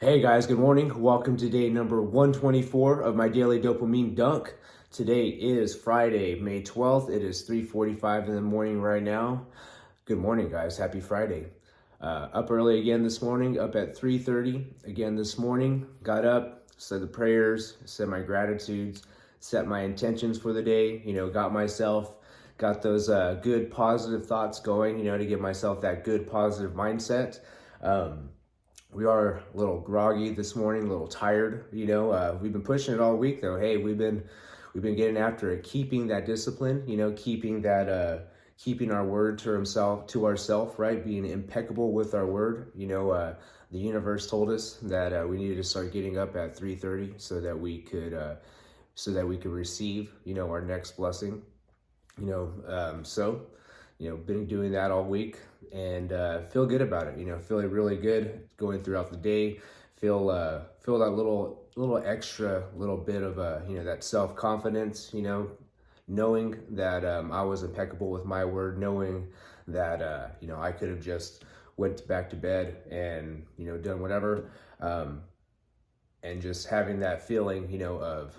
Hey guys, good morning. Welcome to day number 124 of my daily dopamine dunk. Today is Friday, May 12th. It is 3:45 in the morning right now. Good morning, guys. Happy Friday. Up early again this morning, up at 3:30 again this morning. Got up, said the prayers, said my gratitudes, set my intentions for the day, got those good positive thoughts going, to give myself that good positive mindset. We are a little groggy this morning, a little tired. We've been pushing it all week though. Hey, we've been getting after it, keeping that discipline. Keeping our word to ourselves, right? Being impeccable with our word. The universe told us that we needed to start getting up at 3:30 so that we could receive, our next blessing. Been doing that all week and feel good about it. Feeling really good going throughout the day. Feel that little extra little bit of that self confidence. Knowing that I was impeccable with my word, knowing that I could have just went back to bed and done whatever, and just having that feeling of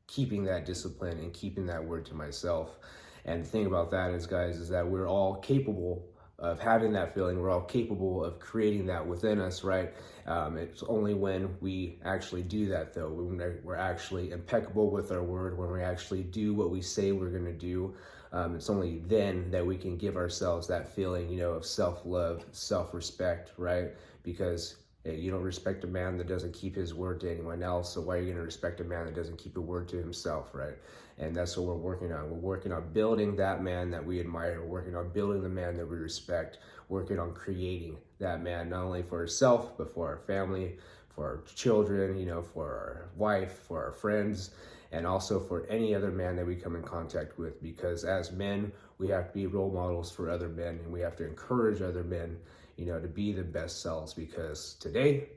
keeping that discipline and keeping that word to myself. And the thing about that is, guys, is that we're all capable of having that feeling. We're all capable of creating that within us, right? It's only when we actually do that, though, when we're actually impeccable with our word, when we actually do what we say we're going to do. It's only then that we can give ourselves that feeling, of self-love, self-respect, right? Because you don't respect a man that doesn't keep his word to anyone else. So why are you going to respect a man that doesn't keep a word to himself, right? And that's what we're working on. We're working on building that man that we admire. We're working on building the man that we respect. Working on creating that man, not only for ourselves, but for our family, for our children, for our wife, for our friends, and also for any other man that we come in contact with. Because as men, we have to be role models for other men, and we have to encourage other men to be the best selves, because today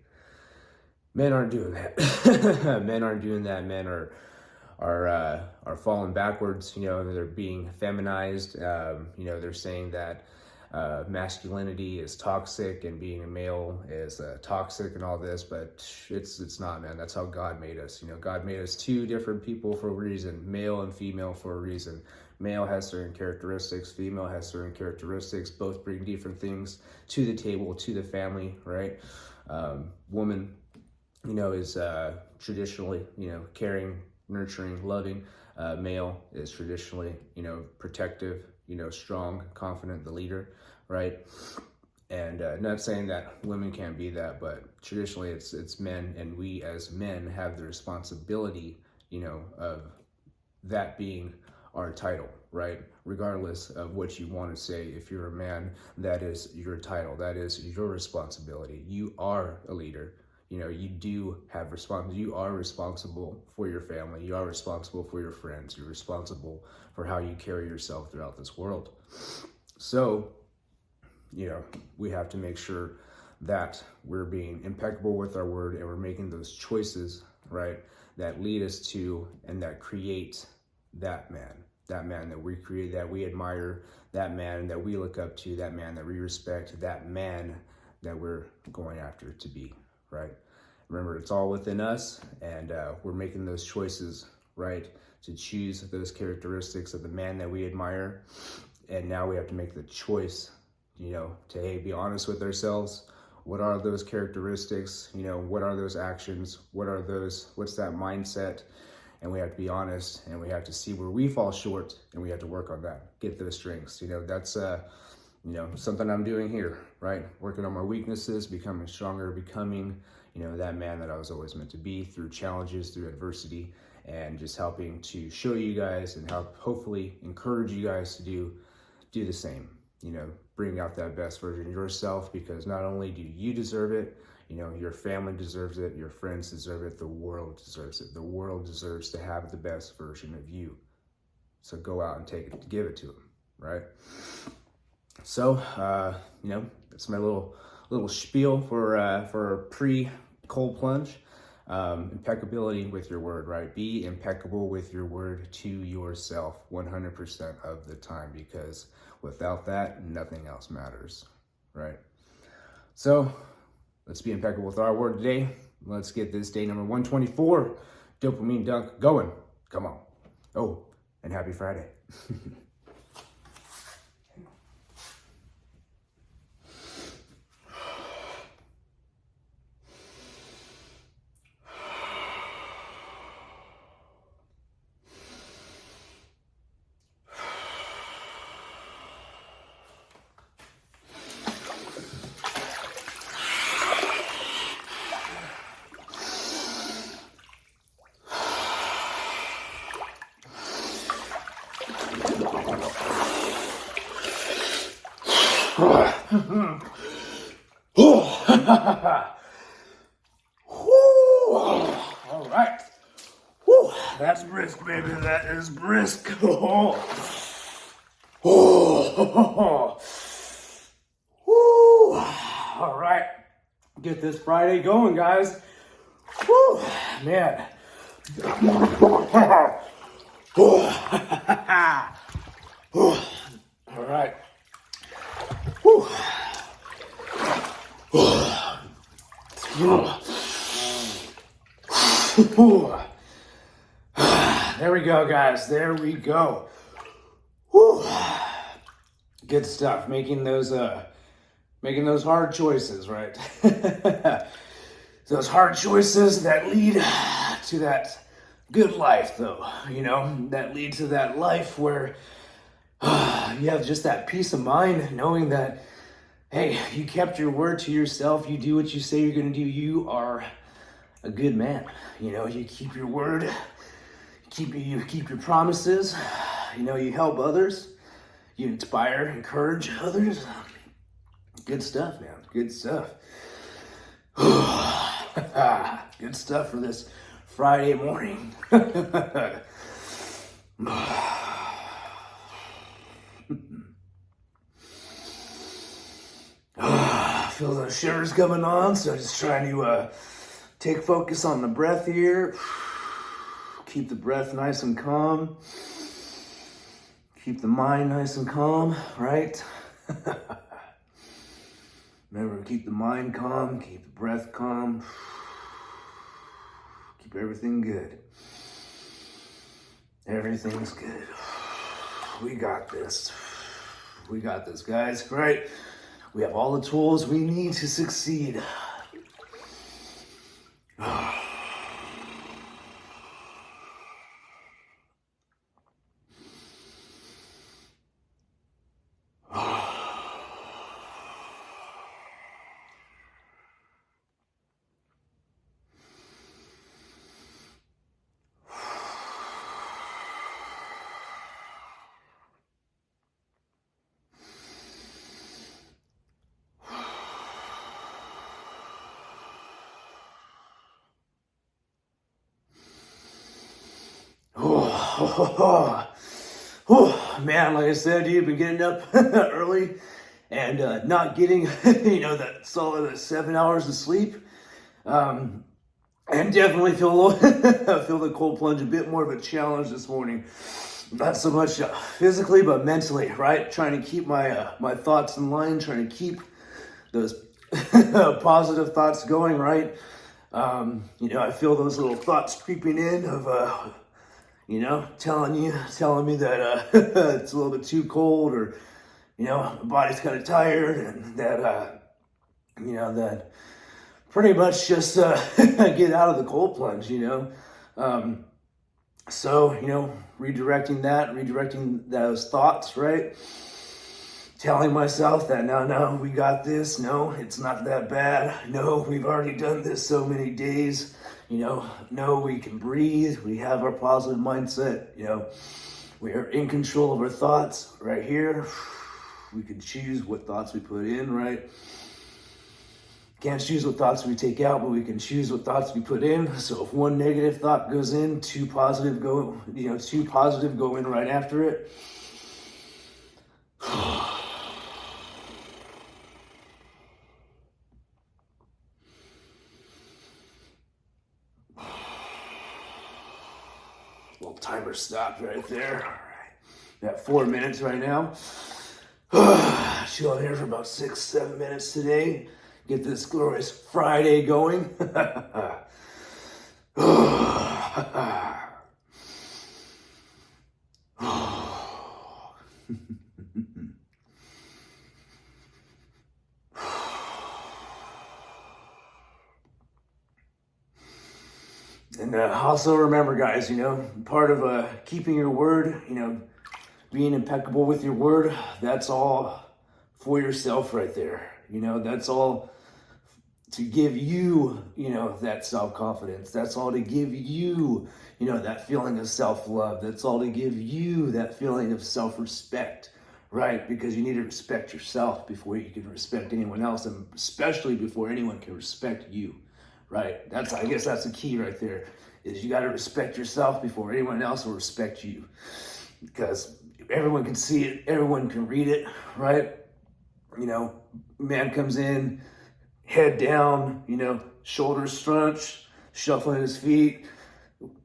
men aren't doing that. Men aren't doing that. Men are falling backwards. They're being feminized. They're saying that masculinity is toxic and being a male is toxic and all this, but it's not, man. That's how God made us. God made us two different people for a reason, male and female for a reason. Male has certain characteristics, female has certain characteristics. Both bring different things to the table, to the family, right? Woman, is traditionally, caring, nurturing, loving. Male is traditionally, protective, strong, confident, the leader, right? And not saying that women can't be that, but traditionally it's men, and we as men have the responsibility, of that being our title, right? Regardless of what you want to say, if you're a man, that is your title, that is your responsibility. You are a leader. You do have responsibility. You are responsible for your family. You are responsible for your friends. You're responsible for how you carry yourself throughout this world. So, we have to make sure that we're being impeccable with our word, and we're making those choices, right, that lead us to and that create that man that we create, that we admire, that man that we look up to, that man that we respect, that man that we're going after to be, right? Remember, it's all within us, and we're making those choices, right, to choose those characteristics of the man that we admire. And now we have to make the choice, to be honest with ourselves. What are those characteristics? What are those actions? What's that mindset? And we have to be honest, and we have to see where we fall short, and we have to work on that, get those strengths. That's something I'm doing here, right? Working on my weaknesses, becoming stronger, becoming, that man that I was always meant to be, through challenges, through adversity, and just helping to show you guys and help hopefully encourage you guys to do the same. Bring out that best version of yourself, because not only do you deserve it, your family deserves it, your friends deserve it, the world deserves it. The world deserves to have the best version of you. So go out and give it to them, right? So, that's my little spiel for pre-cold plunge. Impeccability with your word, right? Be impeccable with your word to yourself 100% of the time, because without that, nothing else matters, right? So, Let's be impeccable with our word today. Let's get this day number 124 dopamine dunk going. Come on. Oh, and happy Friday. All right. Whew. That's brisk, baby. That is brisk. Oh. All right. Get this Friday going, guys. Whew. Man. All right. Whew. There we go, guys. There we go. Whew. Good stuff. Making those hard choices, right? Those hard choices that lead to that good life, though. You know, that lead to that life where you have just that peace of mind, knowing that, hey, you kept your word to yourself. You do what you say you're going to do. You are a good man. You know, you keep your word. You keep your promises. You know, you help others. You inspire, encourage others. Good stuff, man. Good stuff. Good stuff for this Friday morning. Feel those shivers coming on, so just trying to take focus on the breath here. Keep the breath nice and calm. Keep the mind nice and calm, right? Remember, keep the mind calm, keep the breath calm. Keep everything good. Everything's good. We got this. We got this, guys, right? We have all the tools we need to succeed. Man, like I said, you've been getting up early and not getting, that solid 7 hours of sleep. And definitely feel the cold plunge a bit more of a challenge this morning. Not so much physically, but mentally, right? Trying to keep my my thoughts in line, trying to keep those positive thoughts going, right? I feel those little thoughts creeping in of telling me that it's a little bit too cold, or my body's kind of tired, and that that pretty much just get out of the cold plunge, So redirecting those thoughts, right? Telling myself that no, we got this. No, it's not that bad. No, we've already done this so many days. No, we can breathe. We have our positive mindset. We are in control of our thoughts right here. We can choose what thoughts we put in, right? Can't choose what thoughts we take out, but we can choose what thoughts we put in. So if one negative thought goes in, two positive go in right after it. Little timer stopped right there. All right. Got 4 minutes right now. Chilling here for about 6-7 minutes today. get this glorious Friday going. And also remember, guys, part of keeping your word, being impeccable with your word, that's all for yourself right there. That's all to give you, that self-confidence. That's all to give you, that feeling of self-love. That's all to give you that feeling of self-respect, right? Because you need to respect yourself before you can respect anyone else, and especially before anyone can respect you, right? I guess that's the key right there, is you got to respect yourself before anyone else will respect you. Because everyone can see it, everyone can read it, right? Man comes in, head down, shoulders scrunched, shuffling his feet.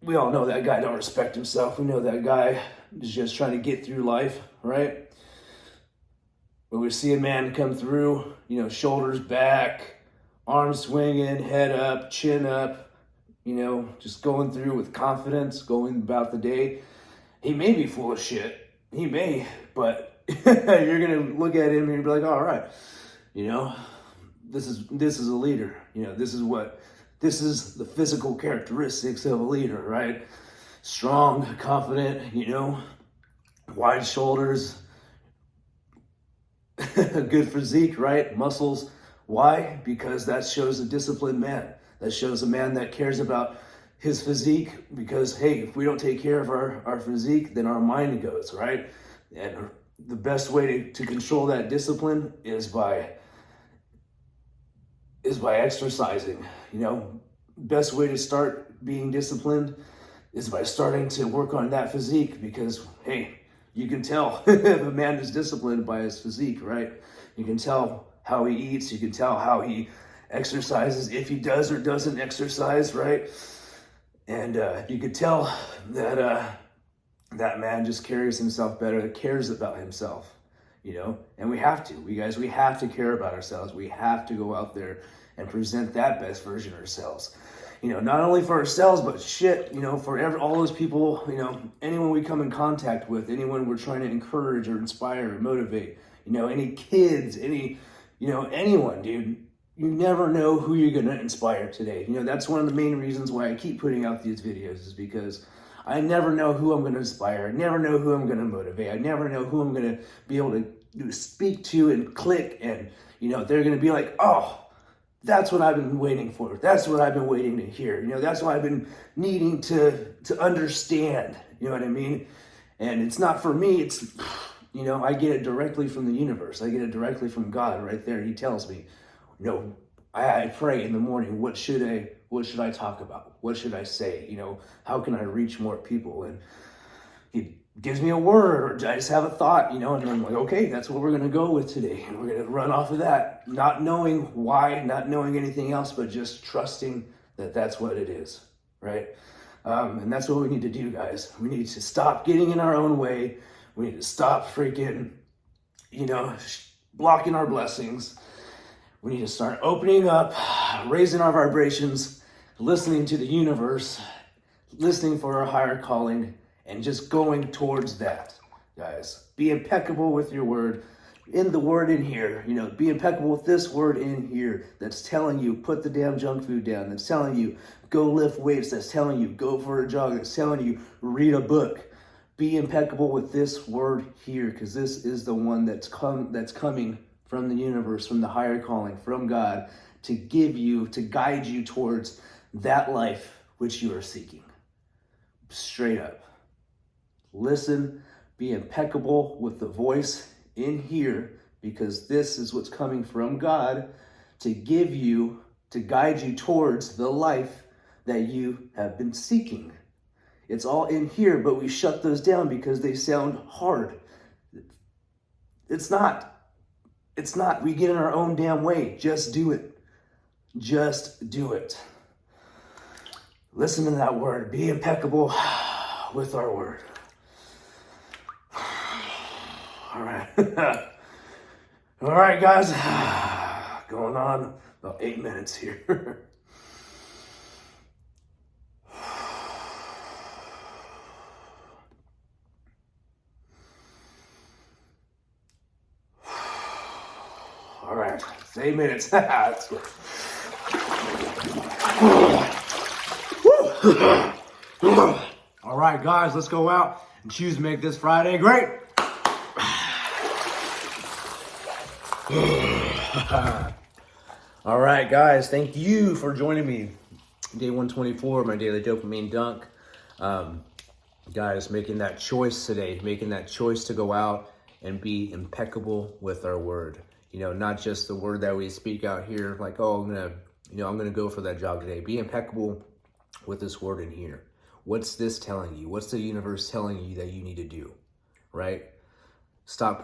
We all know that guy don't respect himself. We know that guy is just trying to get through life, right? But we see a man come through, shoulders back, arms swinging, head up, chin up, just going through with confidence, going about the day. He may be full of shit. He may, but you're going to look at him and be like, all right, this is a leader. This is the physical characteristics of a leader, right? Strong, confident, wide shoulders, a good physique, right? Muscles. Why? Because that shows a disciplined man. That shows a man that cares about his physique, because, hey, if we don't take care of our physique, then our mind goes, right? And the best way to control that discipline is by exercising. Best way to start being disciplined is by starting to work on that physique, because, hey, you can tell if a man is disciplined by his physique, right? You can tell how he eats, you can tell how he exercises, if he does or doesn't exercise, right? And you could tell that that man just carries himself better, that cares about himself, and we have to care about ourselves. We have to go out there and present that best version of ourselves, not only for ourselves, but for all those people, anyone we come in contact with, anyone we're trying to encourage or inspire or motivate, any kids, anyone, dude. You never know who you're going to inspire today. That's one of the main reasons why I keep putting out these videos, is because I never know who I'm going to inspire. I never know who I'm going to motivate. I never know who I'm going to be able to speak to and click. And, they're going to be like, oh, that's what I've been waiting for. That's what I've been waiting to hear. That's what I've been needing to understand. You know what I mean? And it's not for me. It's, I get it directly from the universe. I get it directly from God right there. He tells me, I pray in the morning, what should I talk about? What should I say? How can I reach more people? And he gives me a word, or I just have a thought, and I'm like, okay, that's what we're going to go with today. And we're going to run off of that, not knowing why, not knowing anything else, but just trusting that that's what it is, right? And that's what we need to do, guys. We need to stop getting in our own way. We need to stop freaking, blocking our blessings. We need to start opening up, raising our vibrations, listening to the universe, listening for our higher calling, and just going towards that, guys. Be impeccable with your word. In the word in here, be impeccable with this word in here that's telling you, put the damn junk food down, that's telling you, go lift weights, that's telling you, go for a jog, that's telling you, read a book. Be impeccable with this word here, because this is the one that's coming from the universe, from the higher calling, from God, to guide you towards that life which you are seeking. Straight up. Listen, be impeccable with the voice in here, because this is what's coming from God to guide you towards the life that you have been seeking. It's all in here, but we shut those down because they sound hard. It's not. We get in our own damn way. Just do it. Just do it. Listen to that word. Be impeccable with our word. All right. All right, guys. Going on about 8 minutes here. All right, it's 8 minutes. That's good. All right, guys, let's go out and choose to make this Friday great. All right, guys, thank you for joining me. Day 124, my daily dopamine dunk. Guys, making that choice today, making that choice to go out and be impeccable with our word. You know, not just the word that we speak out here, like, oh, I'm gonna go for that jog today. Be impeccable with this word in here. What's this telling you? What's the universe telling you that you need to do, right? Stop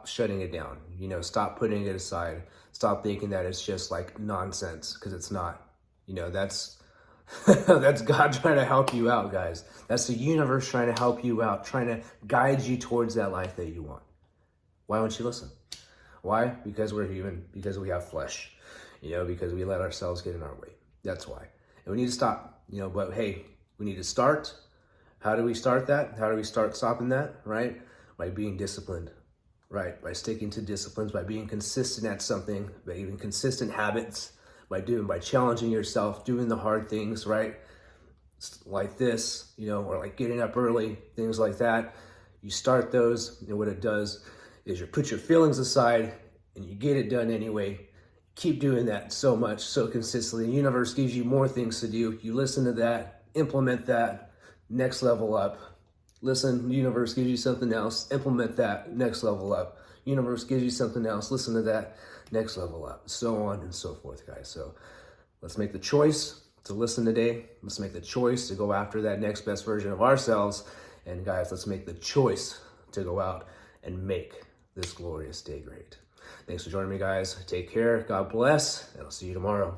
shutting it down. You know, stop putting it aside. Stop thinking that it's just like nonsense, because it's not. You know, that's that's God trying to help you out, guys. That's the universe trying to help you out, trying to guide you towards that life that you want. Why don't you listen? Why? Because we're human, because we have flesh, you know, because we let ourselves get in our way. That's why. And we need to stop, you know, but hey, we need to start. How do we start that? How do we start stopping that, right? By being disciplined, right? By sticking to disciplines, by being consistent at something, by even consistent habits, by challenging yourself, doing the hard things, right? Like this, you know, or like getting up early, things like that. You start those, and what it does is you put your feelings aside and you get it done anyway. Keep doing that so much, so consistently. The universe gives you more things to do. You listen to that, implement that, next level up. Listen, the universe gives you something else, implement that, next level up. Universe gives you something else, listen to that, next level up. So on and so forth, guys. So let's make the choice to listen today. Let's make the choice to go after that next best version of ourselves. And guys, let's make the choice to go out and make this glorious day great. Thanks for joining me, guys. Take care. God bless, and I'll see you tomorrow.